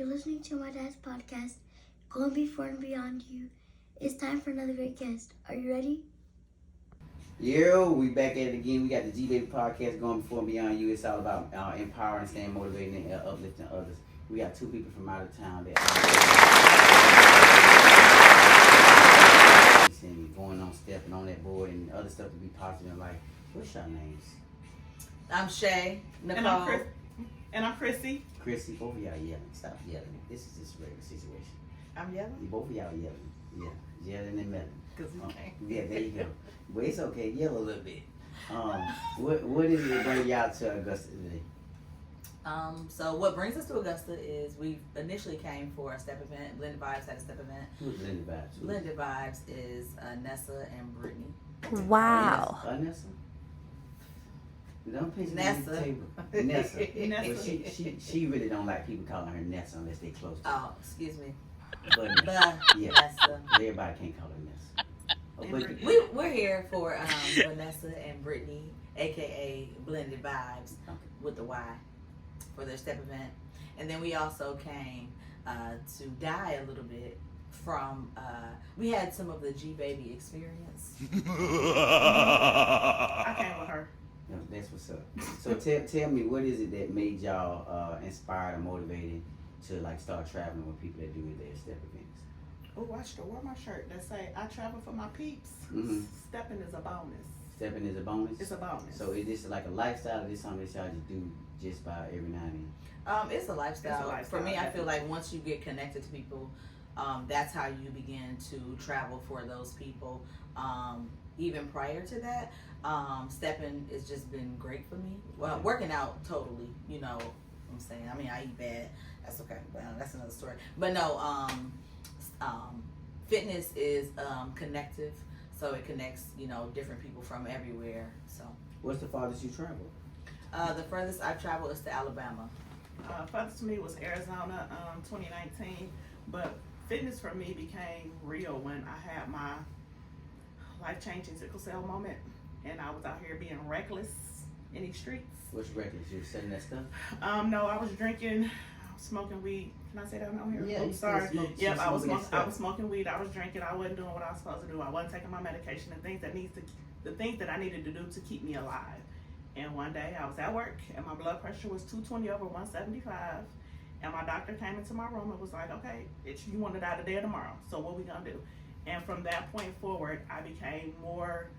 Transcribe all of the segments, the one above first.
You're listening to my dad's podcast, Going Before and Beyond You. It's time for another great guest. Are you ready? Yo, we back at it again. We got the G-Baby podcast, Going Before and Beyond You. It's all about empowering, staying motivated, and uplifting others. We got two people from out of town that and going on, stepping on that board, and other stuff to be positive in life. What's your names? I'm Shay, Nicole. And I'm Chrissy. Chrissy, both of y'all yelling. Stop yelling. This is just a regular situation. I'm yelling? Both of y'all yelling. Yeah, yelling and melling. Because we can't. Yeah, there you go. But it's okay. Yell a little bit. What is it that bring y'all to Augusta today? So what brings us to Augusta is we initially came for a step event. Blended Vibes had a step event. Who's Blended Vibes? Blended Vibes is Nessa and Brittany. Wow. Nessa? Don't pitch Nessa. the table. Nessa. Nessa. Well, she really don't like people calling her Nessa unless they close to her. Oh, excuse me. But yeah, Nessa. everybody can't call her Nessa. We're here for Vanessa and Brittany, aka Blended Vibes, with the Y, for their step event. And then we also came to die a little bit from, we had some of the G-Baby experience. I came with her. No, that's what's up. So tell me, what is it that made y'all inspired or motivated to like start traveling with people that do their step events? Oh, I should wear my shirt that say, I travel for my peeps. Mm-hmm. Stepping is a bonus. Stepping is a bonus? It's a bonus. So is this like a lifestyle, or is this something that y'all just do just by every now and then? It's a lifestyle. It's a lifestyle. For me, I feel like once you get connected to people, that's how you begin to travel for those people. Even prior to that, stepping has just been great for me. Well, working out totally, you know what I'm saying. I mean, I eat bad. That's okay. Well, that's another story. But no, fitness is connective. So it connects, different people from everywhere. So What's the farthest you traveled? the furthest I've traveled is to Alabama. Furthest to me was Arizona, 2019. But fitness for me became real when I had my life-changing sickle cell moment, and I was out here being reckless in these streets. What's reckless? You selling that stuff? No, I was drinking, smoking weed. Can I say that on here? Yeah, I'm you sorry. smoke, Yep, I was stuff. smoking weed. I was drinking. I wasn't doing what I was supposed to do. I wasn't taking my medication and the things that I needed to do to keep me alive. And one day I was at work and my blood pressure was 220/175. And my doctor came into my room and was like, okay, you want to die today or tomorrow. So what we gonna do? And from that point forward, I became more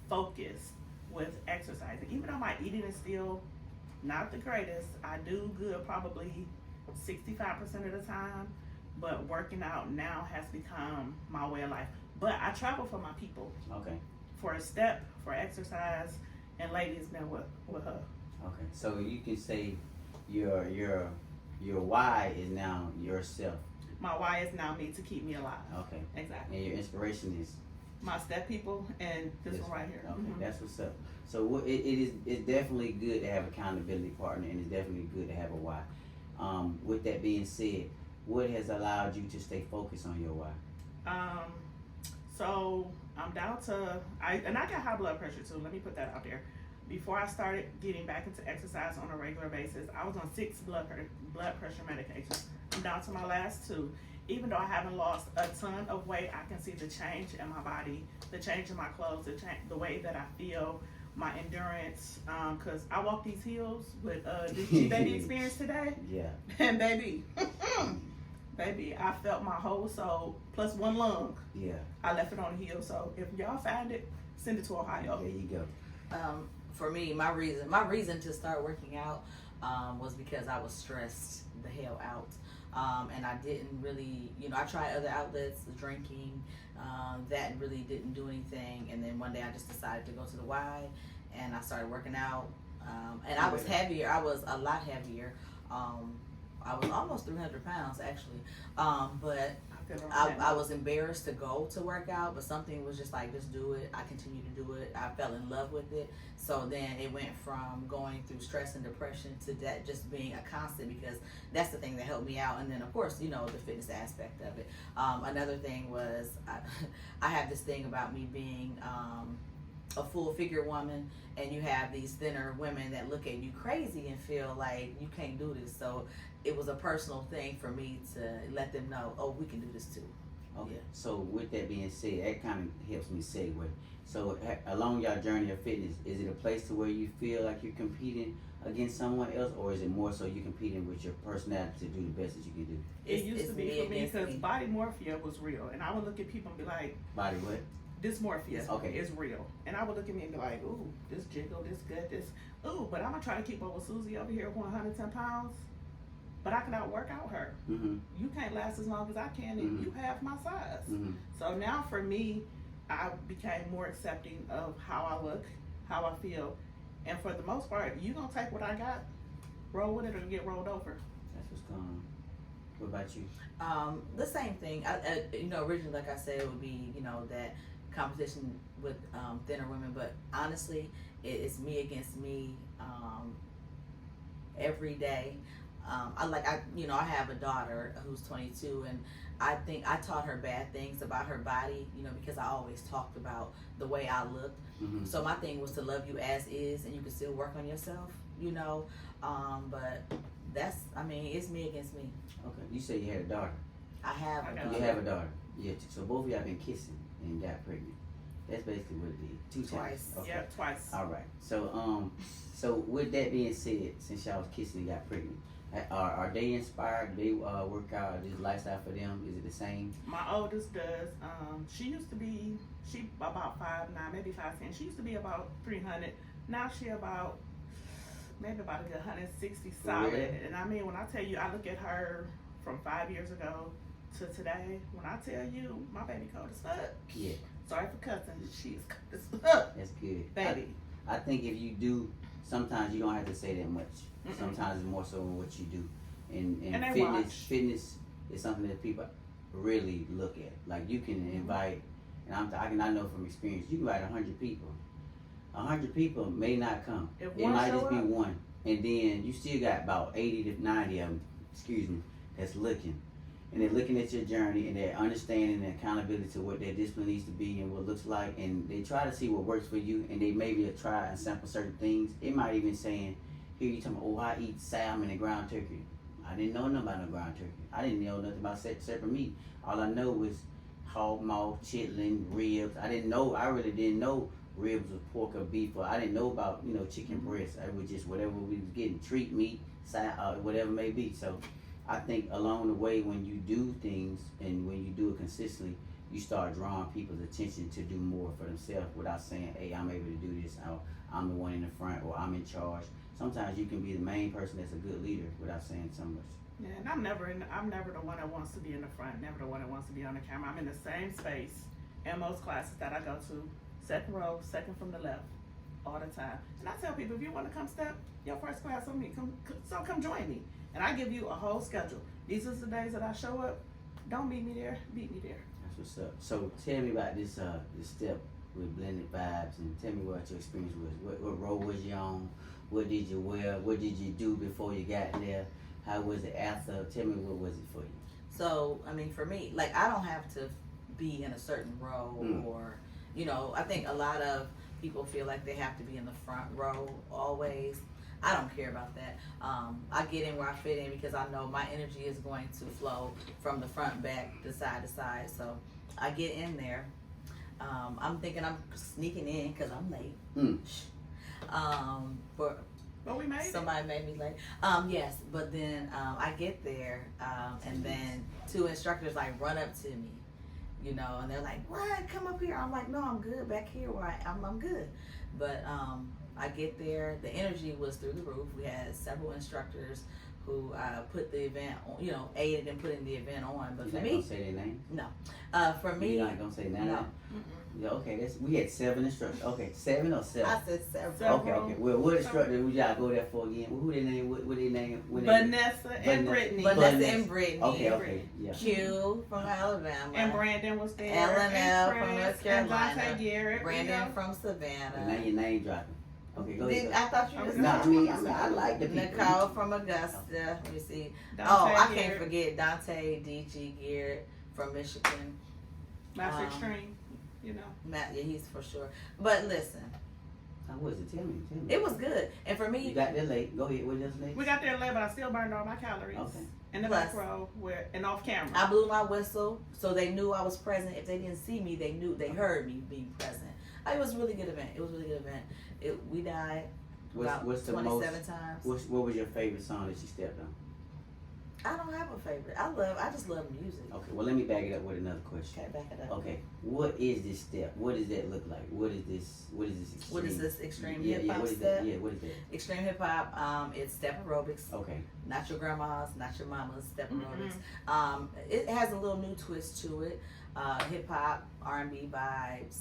focused with exercising. Even though my eating is still not the greatest, I do good probably 65% of the time. But working out now has become my way of life. But I travel for my people. Okay. For a step, for exercise, and ladies been with her. Okay. So you can say your why is now yourself. My why is now me to keep me alive. Okay. Exactly. And your inspiration is My step people and this one right here. Okay, Mhm. that's what's up. So it's definitely good to have an accountability partner, and it's definitely good to have a why. With that being said, what has allowed you to stay focused on your why? So I'm down to I got high blood pressure too. Let me put that out there. Before I started getting back into exercise on a regular basis, I was on 6 blood pressure medications. I'm down to my last 2. Even though I haven't lost a ton of weight, I can see the change in my body, the change in my clothes, the way that I feel, my endurance. Cause I walked these hills with the G-Baby experience today. Yeah. And baby, I felt my whole soul plus 1 lung. Yeah. I left it on the hill. So if y'all find it, send it to Ohio. There you go. For me, my reason to start working out was because I was stressed the hell out. And I didn't really, I tried other outlets, drinking, that really didn't do anything. And then one day I just decided to go to the Y, and I started working out. And I was heavier. I was a lot heavier. I was almost 300 pounds actually. But I was embarrassed to go to work out, but something was just like, just do it. I continued to do it. I fell in love with it. So then it went from going through stress and depression to that just being a constant, because that's the thing that helped me out. And then of course, the fitness aspect of it. Another thing was I have this thing about me being a full figure woman, and you have these thinner women that look at you crazy and feel like you can't do this. So it was a personal thing for me to let them know, oh, we can do this too. Okay. Yeah. So with that being said, that kind of helps me segue. So along your journey of fitness, is it a place to where you feel like you're competing against someone else, or is it more so you're competing with your personality to do the best that you can do? It used to be for me against because me. body morphia was real, and I would look at people and be like, Body what? dysmorphia Okay. is real. And I would look at me and be like, ooh, this jiggle, this good, this, ooh, but I'm gonna try to keep up with Susie over here, 110 pounds. But I can outwork out her. Mm-hmm. You can't last as long as I can, and Mhm. you have my size. Mm-hmm. So now for me, I became more accepting of how I look, how I feel. And for the most part, you gonna take what I got, roll with it, or get rolled over. That's what's going on. What about you? The same thing. Originally, like I said, it would be, that competition with thinner women. But honestly, it's me against me every day. I have a daughter who's 22, and I think I taught her bad things about her body, because I always talked about the way I looked. Mm-hmm. So my thing was to love you as is, and you can still work on yourself, but it's me against me. Okay. You said you had a daughter. I have a I got daughter. You have a daughter. Yeah. So both of y'all been kissing and got pregnant. That's basically what it did. Two times. Twice. Okay. Yeah, twice. All right. So with that being said, since y'all was kissing and got pregnant, are they inspired? Do they work out this lifestyle for them? Is it the same? My oldest does. She about 5'9", maybe 5'10". She used to be about 300. Now she maybe about a good 160 solid. Really? And I mean, when I tell you, I look at her from 5 years ago to today. When I tell you, my baby cold as fuck. Yeah. Sorry for cussing. She is cold as fuck, That's good. baby. I think if you do, sometimes you don't have to say that much. Mm-mm. Sometimes it's more so in what you do. And And they watch. fitness is something that people really look at. Like you can invite, and I know from experience, you can invite 100 people. 100 people may not come. If It one might show just be up, one. And then you still got about 80 to 90 of them, that's looking. And they're looking at your journey, and they're understanding the accountability to what their discipline needs to be and what it looks like. And they try to see what works for you, and they maybe try and sample certain things. It might even saying, here you talking about, oh, I eat salmon and ground turkey. I didn't know nothing about no ground turkey. I didn't know nothing about separate meat. All I know was hog mouth, chitlin, ribs. I really didn't know ribs was pork or beef, or I didn't know about, chicken breast. I was just whatever we was getting, treat meat, whatever it may be. So I think along the way, when you do things and when you do it consistently, you start drawing people's attention to do more for themselves without saying, hey, I'm able to do this, or I'm the one in the front, or I'm in charge. Sometimes you can be the main person that's a good leader without saying so much. yeah, and I'm never the one that wants to be in the front, never the one that wants to be on the camera. I'm in the same space in most classes that I go to, second row, second from the left, all the time. And I tell people, if you want to come step your first class with me, come join me. And I give you a whole schedule. These are the days that I show up. Don't meet me there, beat me there. That's what's up. So tell me about this step with Blended Vibes, and tell me what your experience was. What role was you on? What did you wear? What did you do before you got there? How was it after? Tell me, what was it for you? So, for me, I don't have to be in a certain row or, I think a lot of people feel like they have to be in the front row always. I don't care about that. I get in where I fit in because I know my energy is going to flow from the front, back, to side. So I get in there. I'm thinking I'm sneaking in because I'm late. But we made Somebody made me late. Yes, but then I get there, and then two instructors run up to me, and they're like, "What? Come up here." I'm like, "No, I'm good back here where I'm good." But I get there. The energy was through the roof. We had several instructors who put the event on, aided in putting the event on. But You for not me, gonna say their name? no. For me, You're not gonna say none. no. Yeah, okay, we had 7 instructors. Okay, 7 or 7? I said several. Okay. Well, what instructor would y'all go there for again? Who their name? What their name? Vanessa and Brittany. Vanessa and Brittany. Okay, yeah. Q from Alabama. And Brandon was there. L&L and from Chris, North Carolina. And Dante Garrett. Brandon from Now Savannah. your name dropping. Okay, go ahead. I thought you was No, I mean, I like the people. Nicole from Augusta. Let me see. Dante I can't Garrett, forget Dante D.G. Garrett from Michigan. Master um, Extreme. you know. Matt, yeah, he's for sure. But listen, How was it? Tell me. it was good. And for You me, got there late. Go ahead. What else late? We got there late, but I still burned all my calories. Okay. In the Plus, back row, and off camera. I blew my whistle, so they knew I was present. If they didn't see me, they heard me being present. It was a really good event. We died What's the 27 most? times. What was your favorite song that you stepped on? I don't have a favorite. I just love music. Okay. Well, let me back it up with another question. Okay, back it up. Okay. What is this step? What does that look like? What is this? Extreme? What is this extreme Yeah. hip hop What is step? that? Yeah. What is that? Extreme hip hop. It's step aerobics. Okay. Not your grandma's, not your mama's step Mm-mm. aerobics. It has a little new twist to it. Hip hop, R&B vibes.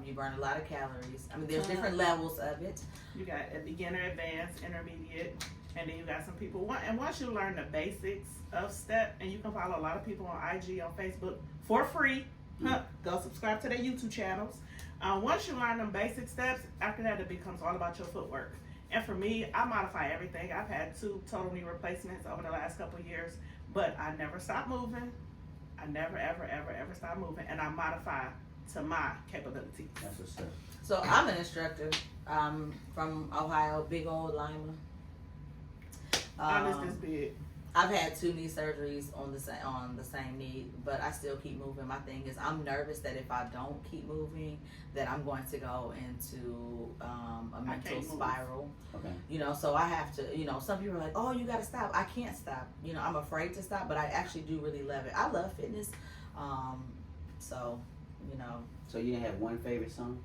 You burn a lot of calories. I mean, there's different levels of it. You got a beginner, advanced, intermediate, and then you got some people. And once you learn the basics of step, and you can follow a lot of people on IG, on Facebook for free. Go subscribe to their YouTube channels. Once you learn them basic steps, after that it becomes all about your footwork. And for me, I modify everything. I've had 2 total knee replacements over the last couple of years, but I never stop moving. I never, ever, ever, ever stop moving, and I modify to my capabilities. That's what's up. So I'm an instructor from Ohio, big old Lima. Mine is this big. I've had 2 knee surgeries on the same knee, but I still keep moving. My thing is, I'm nervous that if I don't keep moving, that I'm going to go into a mental spiral. Okay. You know, so I have to. You know, some people are like, "Oh, you got to stop." I can't stop. You know, I'm afraid to stop, but I actually do really love it. I love fitness. So, you know. So you didn't have one favorite song?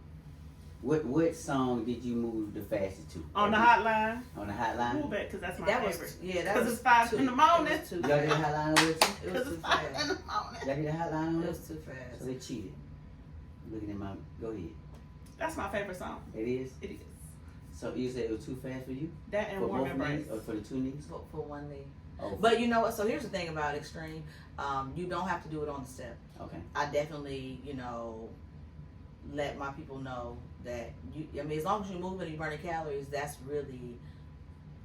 What song did you move the fastest to? On the hotline. On the hotline? Move it, because that's my That favorite. was that Because was it's 5 in the morning. It was too Y'all did the fast. hotline with you? It was Because too it's 5 in fast. the morning. Y'all did the hotline It with was too So fast. they cheated. Looking at my, go ahead. That's my favorite song. It is? It is. So you said it was too fast for you? That and For Warm both Embrace. knees or for the 2 knees? For one knee. Oh, But you know what? So here's the thing about extreme. You don't have to do it on the step. okay. I definitely, let my people know that as long as you're moving and you're burning calories, that's really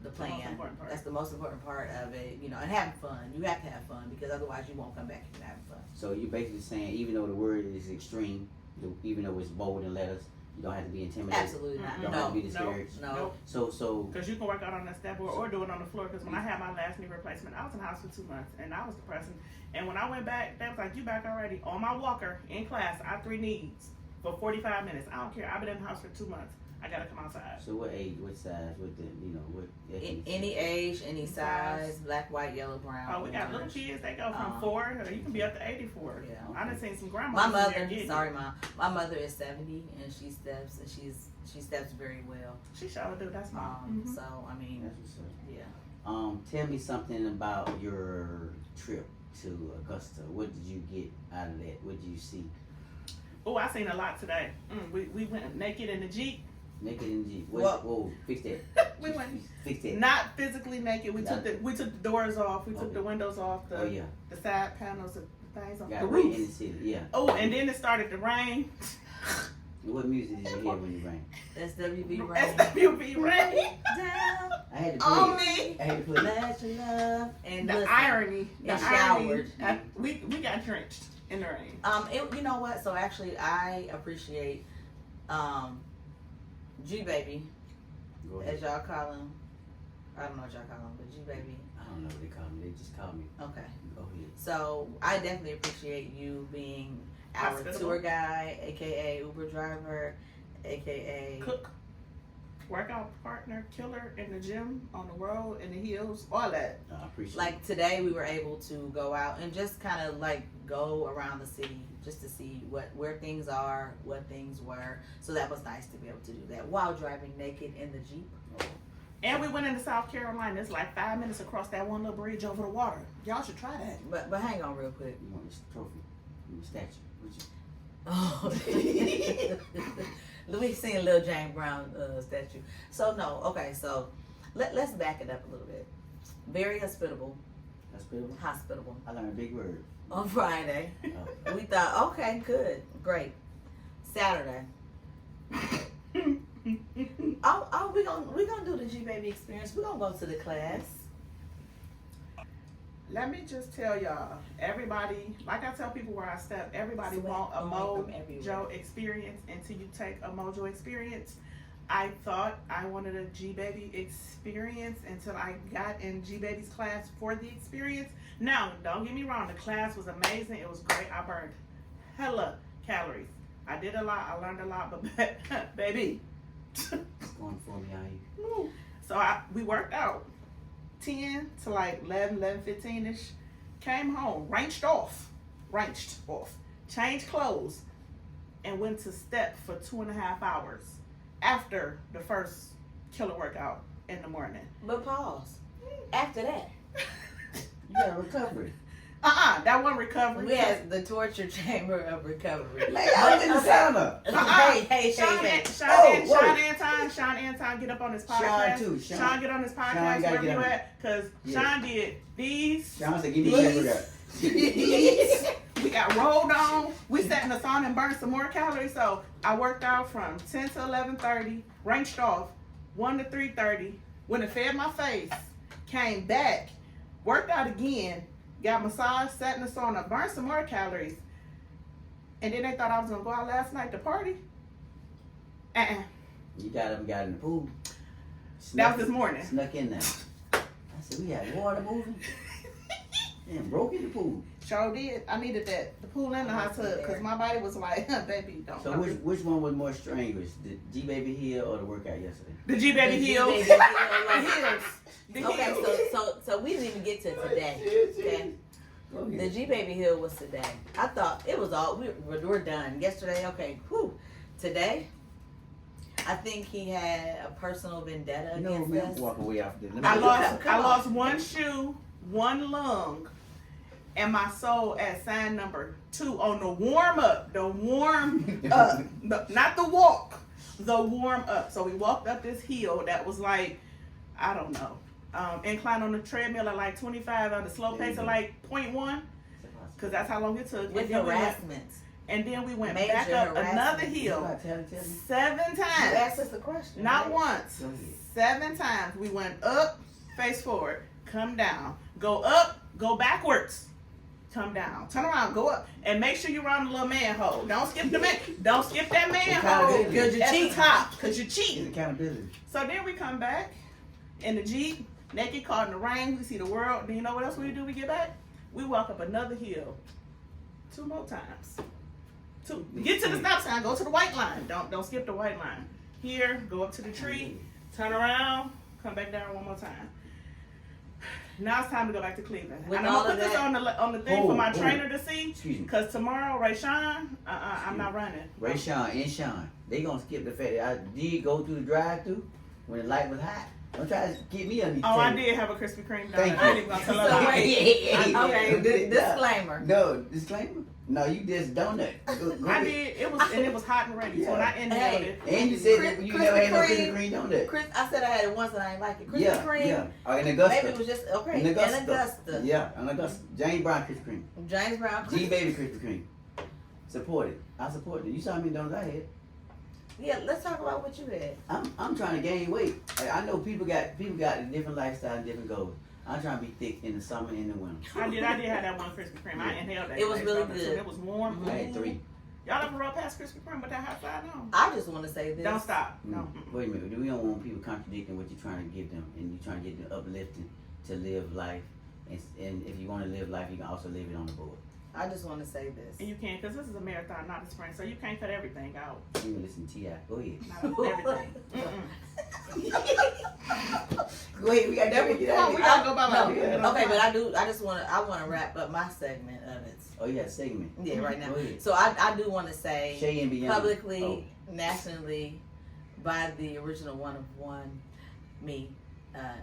the most plan. important part. That's the most important part of it, and having fun. You have to have fun, because otherwise you won't come back if you're having fun. So you're basically saying even though the word is extreme, even though it's bold in letters, you don't have to be intimidated. Absolutely not. You don't No. have to be discouraged. No. Nope. So Because you can work out on that step or do it on the floor. Because when I had my last knee replacement, I was in the house for 2 months, and I was depressing. And when I went back, they was like, "You back already?" On my walker in class, I 3 knees for 45 minutes. I don't care. I've been in the house for 2 months. I gotta come outside. So what age, what size, what the, what ethnicity? Any age, any size, black, white, yellow, brown. Oh, we got little orange. kids. They go from 4, or you can be up to 84. Yeah. I done seen some grandmas. My in there mother, getting sorry, it. Mom. My mother is 70, and she steps, and she steps very well. She sure do. That's mom. So I mean, That's what's up. yeah. Tell me something about your trip to Augusta. What did you get out of that? What did you see? Oh, I seen a lot today. We went naked in the Jeep. Naked in the Jeep. Well- Whoa, fix that. We went Fix that. not physically naked. We took the doors off. We took Okay. the windows off. Oh yeah. The side panels, the things on the Got rain in the roof. city. Yeah. Oh, and then it started to rain. What music did you hear when it rained? SWV rain. SWV rain Down I had to play on it. me. I had to play it. let your love and The listen. irony. The And irony. showered. We got drenched in the rain. You know what? So actually, I appreciate G baby, Go ahead. as y'all call him. I don't know what y'all call him, but G baby. I don't know what they call me. They just call me. Okay. Go ahead. So I definitely appreciate you being our Hospitable. tour guy, aka Uber driver, aka Cook, workout partner, killer in the gym, on the road, in the hills, all that. I appreciate like today we were able to go out and just kind of like go around the city just to see where things are, what things were. So that was nice to be able to do that while driving naked in the Jeep. And we went into South Carolina. It's like 5 minutes across that one little bridge over the water. Y'all should try that. But hang on real quick. You want this trophy? The statue? Would you? Oh, we seen Lil James Brown statue. So no, okay. So let's back it up a little bit. Very hospitable. Hospitable? I learned a big word. On Friday, Oh. we thought, okay, good, great. Saturday. we gonna do the G baby experience. We gonna go to the class. Let me just tell y'all, everybody, like I tell people where I step, everybody Sweat want a going from everywhere. Mojo experience until you take a Mojo experience. I thought I wanted a G-Baby experience until I got in G-Baby's class for the experience. Now, don't get me wrong, the class was amazing. It was great. I burned hella calories. I did a lot. I learned a lot, but baby. It's going for me out here. So we worked out 10 to like 11:15ish. Came home, wrenched off, changed clothes, and went to step for 2.5 hours after the first killer workout in the morning. But pause. After that, You got recovery. That one recovery. we had the torture chamber of recovery. Man, I was in the sauna. Hey, Sean Anton, get up on this podcast. Sean too. Sean, get on this Sean podcast gotta wherever get you on at, because Yeah. Sean did these. Sean said, give me a workout. We got rolled on. We sat in the sauna and burned some more calories. So I worked out from 10 to 11:30, wrenched off 1 to 3:30. When it fed my face, came back, worked out again, got massaged, sat in the sauna, burned some more calories. And then they thought I was gonna go out last night to party. You got up and got in the pool. That was this morning. Snuck in there. I said, we had water moving. And broke in the pool. Sure did. I needed that. The pool and the hot tub, because my body was like, baby, don't. So which one was more strenuous, the G-Baby Hill or the workout yesterday? The G-Baby The heels. G-Baby heel. Heels. The Okay, heels. so we didn't even get to today. Okay, Go the ahead. G-Baby Hill was today. I thought it was all we're done. Yesterday, okay, whew. Today, I think he had a personal vendetta You know, against man, us. walk away after this. I Come on. lost one shoe, one lung, and my soul at sign number 2 on the warm up. The warm up. Not the walk. The warm up. So we walked up this hill that was like, I don't know, incline on the treadmill at like 25 on the slow pace at like 0.1. Because that's how long it took. With harassments. And then we went Major back up harassment. another hill Tell me. 7 You times. asked us the question. Not right? once. Go ahead. 7 times. We went up, face forward, come down. Go up, go backwards, come down. Turn around, go up. And make sure you're around the little manhole. Don't skip the man. Don't skip that manhole. Accountability. Because you're At the cheating. top. Because you're It's cheating. accountability. So then we come back in the Jeep, naked, caught in the rain. We see the world. Do you know what else we do? We get back. We walk up another hill 2 more times. 2. Get to the stop sign. Go to the white line. Don't skip the white line. Here, go up to the tree, turn around, come back down one more time. Now it's time to go back to Cleveland. With And I'm all gonna put of this that- on the thing for my Hold. trainer to see. Excuse me. Cause tomorrow, Rayshawn, I'm not running. Ray Sean and Sean, they gonna skip the fact that I did go through the drive-through when the light was hot. Don't try to get me on these Oh, I tables. did have a Krispy Kreme. Thank I ain't you. even gonna tell So her lie. wait. Okay, Yeah. disclaimer. No, disclaimer? No, you just donut. Go I ahead. did. It was hot and ready. So when I inhaled Hey. it. And you said that you never had no Krispy Krispy Kreme donut. Chris, I said I had it once and I didn't like it. Krispy Yeah, Kreme. yeah. Oh, in Augusta. Maybe it was just okay. In Augusta. In Augusta. Yeah, in Augusta. James Brown Krispy Kreme. James Brown. G-Baby Krispy Kreme. Support it. I support it. You saw how many donuts I had. Yeah, let's talk about what you had. I'm trying to gain weight. I know people got a different lifestyle and different goals. I'm trying to be thick in the summer and in the winter. I did have that one Krispy Kreme. I inhaled that. It was thing, really brother, good. too. It was warm. I had 3. Y'all ever roll past Krispy Kreme with that hot side on? I just want to say this. Don't stop. No. Wait a minute. We don't want people contradicting what you're trying to give them, and you're trying to get them uplifting to live life. And if you want to live life, you can also live it on the board. I just want to say this. And you can't, because this is a marathon, not a sprint, so you can't cut everything out. You can listen to T.I. Go ahead. Not everything. Go ahead. We got That to we get out of we here. gotta go by No, like okay, but I want to wrap up my segment of it. Oh, you got a segment. Yeah, right now. Go ahead. So I do want to say Shay and Beyond. publicly, Oh. nationally, by the original one of one, me,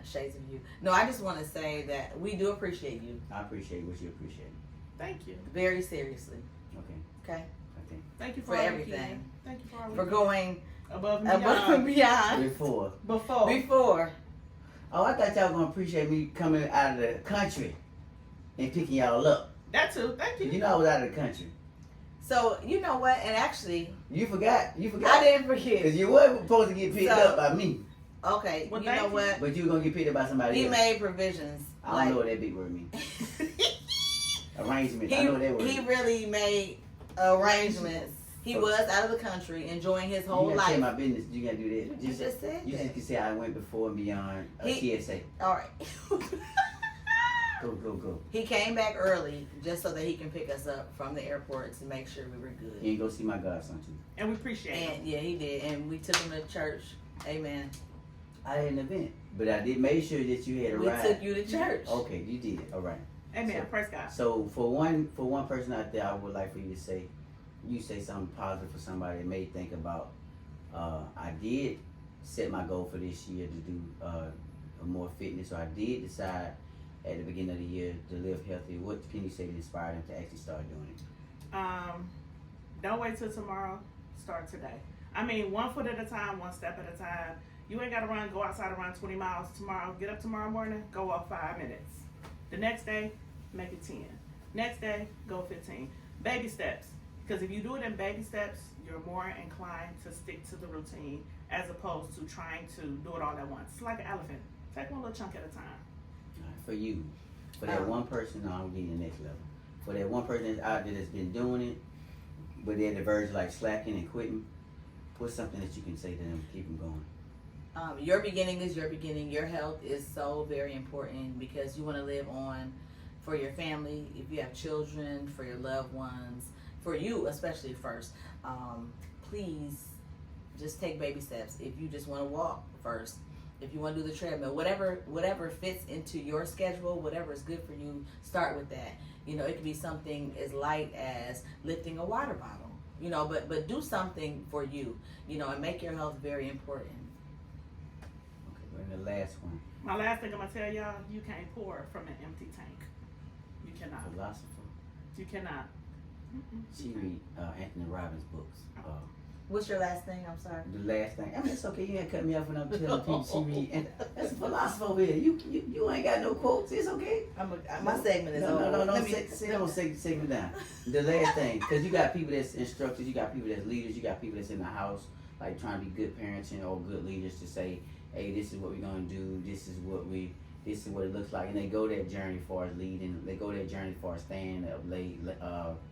Shades of You. No, I just want to say that we do appreciate you I appreciate what you appreciate. Thank you. very seriously. Okay. Okay, Okay. Thank you For all you everything. can. Thank you for all for you going above and above and beyond. beyond Before. before. Oh, I thought y'all gonna appreciate me coming out of the country and picking y'all up. That too. Thank you. You know I was out of the country. So you know what? And actually, You forgot. I didn't forget. Because you wasn't supposed to get picked So- up by me, Okay, Well, you know thank you. what? but you were gonna get picked up by somebody He else. made provisions I don't know what that big word means. Arrangement. I know what that word. He really made arrangements. He was out of the country, enjoying his whole you life. Say my business. You gotta do that. You just said you that. just can say I went before and beyond TSA. All right. Go. He came back early just so that he can pick us up from the airport to make sure we were good. And go see my godson too. And we appreciate it. And yeah, he did. And we took him to church. Amen. I had an event, but I did make sure that you had a ride. We took you to church. Okay, you did it. All right. Amen. So, Praise God. So for one person out there, I would like for you to say, something positive for somebody that may think about. I did set my goal for this year to do more fitness, so I did decide at the beginning of the year to live healthy. What can you say to inspire them to actually start doing it? Don't wait till tomorrow. Start today. I mean, 1 foot at a time, 1 step at a time. You ain't got to go outside and run 20 miles tomorrow. Get up tomorrow morning, go walk 5 minutes. The next day, make it 10. Next day, go 15. Baby steps. Because if you do it in baby steps, you're more inclined to stick to the routine as opposed to trying to do it all at once. It's like an elephant. Take one little chunk at a time. For you, for that one person, no, I'm getting the next level. For that one person that's out there that's been doing it, but they're at the verge of like slacking and quitting, what's something that you can say to them to keep them going? Your beginning is your beginning. Your health is so very important because you want to live on for your family, if you have children, for your loved ones, for you especially first. Please just take baby steps. If you just want to walk first, if you want to do the treadmill, whatever fits into your schedule, whatever is good for you, start with that. You know, it could be something as light as lifting a water bottle, you know, but do something for you, you know, and make your health very important. Okay, we're in the last one. My last thing I'm going to tell y'all, you can't pour from an empty tank. You cannot. Philosopher. You cannot. She read Anthony Robbins books. What's your last thing? I'm sorry. The last thing. I mean, it's okay. You ain't cut me off when I'm telling people she read. And that's a philosopher over here. You ain't got no quotes. It's okay. My segment is over. No. Say me down. The last thing, because you got people that's instructors, you got people that's leaders, you got people that's in the house, like trying to be good parents and or good leaders to say, hey, this is what we're gonna do. This is what it looks like, and they go that journey for as leading. They go that journey for staying up late,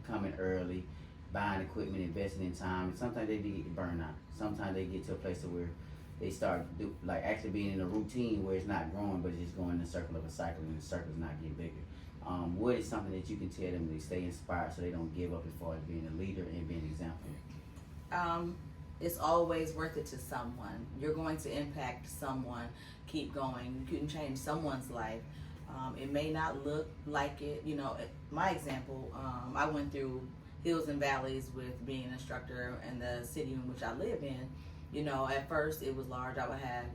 coming early, buying equipment, investing in time. And sometimes they get burned out. Sometimes they get to a place where they start actually being in a routine where it's not growing, but it's just going in the circle of a cycle, and the circle is not getting bigger. What is something that you can tell them to stay inspired so they don't give up as far as being a leader and being an example? It's always worth it to someone. You're going to impact someone. Keep going. You can change someone's life. It may not look like it. You know, my example, I went through hills and valleys with being an instructor in the city in which I live in. You know, at first it was large. I would have,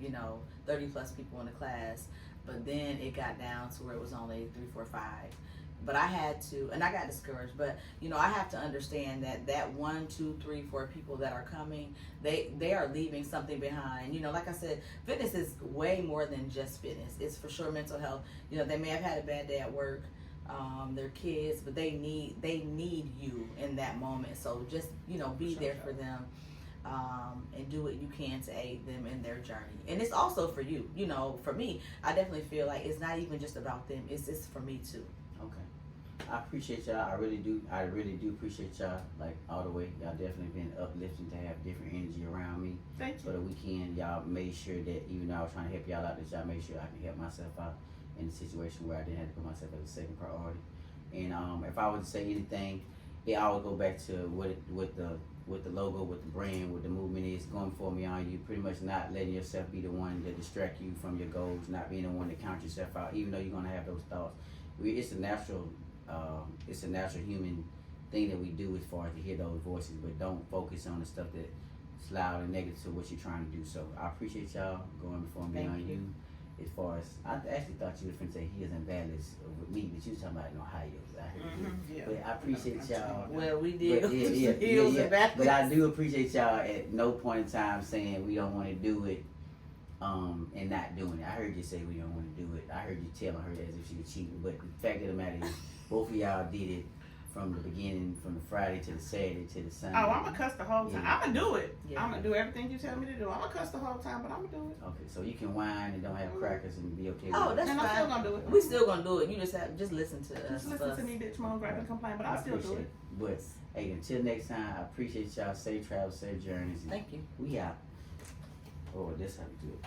30 plus people in the class. But then it got down to where it was only 3, 4, 5. But I had to, and I got discouraged, but I have to understand that 1, 2, 3, 4 people that are coming, they are leaving something behind. Like I said, fitness is way more than just fitness. It's for sure mental health. They may have had a bad day at work, their kids, but they need you in that moment. So just, be there for them. And do what you can to aid them in their journey. And it's also for you. For me, I definitely feel like it's not even just about them. It's for me too. Okay. I appreciate y'all. I really do appreciate y'all, like, all the way. Y'all definitely been uplifting to have different energy around me. Thank you. For the weekend, y'all made sure that even though I was trying to help y'all out, that y'all made sure I can help myself out in a situation where I didn't have to put myself as a second priority. And if I was to say anything, I would go back to what the logo, what the brand, what the movement is going for me on you. Pretty much not letting yourself be the one that distract you from your goals, not being the one that count yourself out, even though you're gonna have those thoughts. It's a natural human thing that we do as far as to hear those voices, but don't focus on the stuff that's loud and negative to what you're trying to do. So I appreciate y'all going before me on you. As far as, I actually thought you were going to say hills and valleys with me, but you was talking about in Ohio. I heard Yeah. But I appreciate y'all. Well, we did. But Hills and valleys. But I do appreciate y'all at no point in time saying we don't want to do it and not doing it. I heard you say we don't want to do it. I heard you telling her as if she was cheating. But the fact of the matter is, both of y'all did it from the beginning, from the Friday to the Saturday to the Sunday. Oh, I'm gonna cuss the whole time. Yeah. I'm gonna do it. Yeah. I'm gonna do everything you tell me to do. I'm gonna cuss the whole time, but I'm gonna do it. Okay, so you can whine and don't have crackers and be okay with Oh, it. that's And I'm fine. still gonna do it. We still gonna do it. You just listen to us. Just listen to me, bitch, moan, grab, and complain, but I I'll still do appreciate it. But hey, until next time, I appreciate y'all. Safe travels, safe journeys. And Thank you. we out. Oh, this how we do it.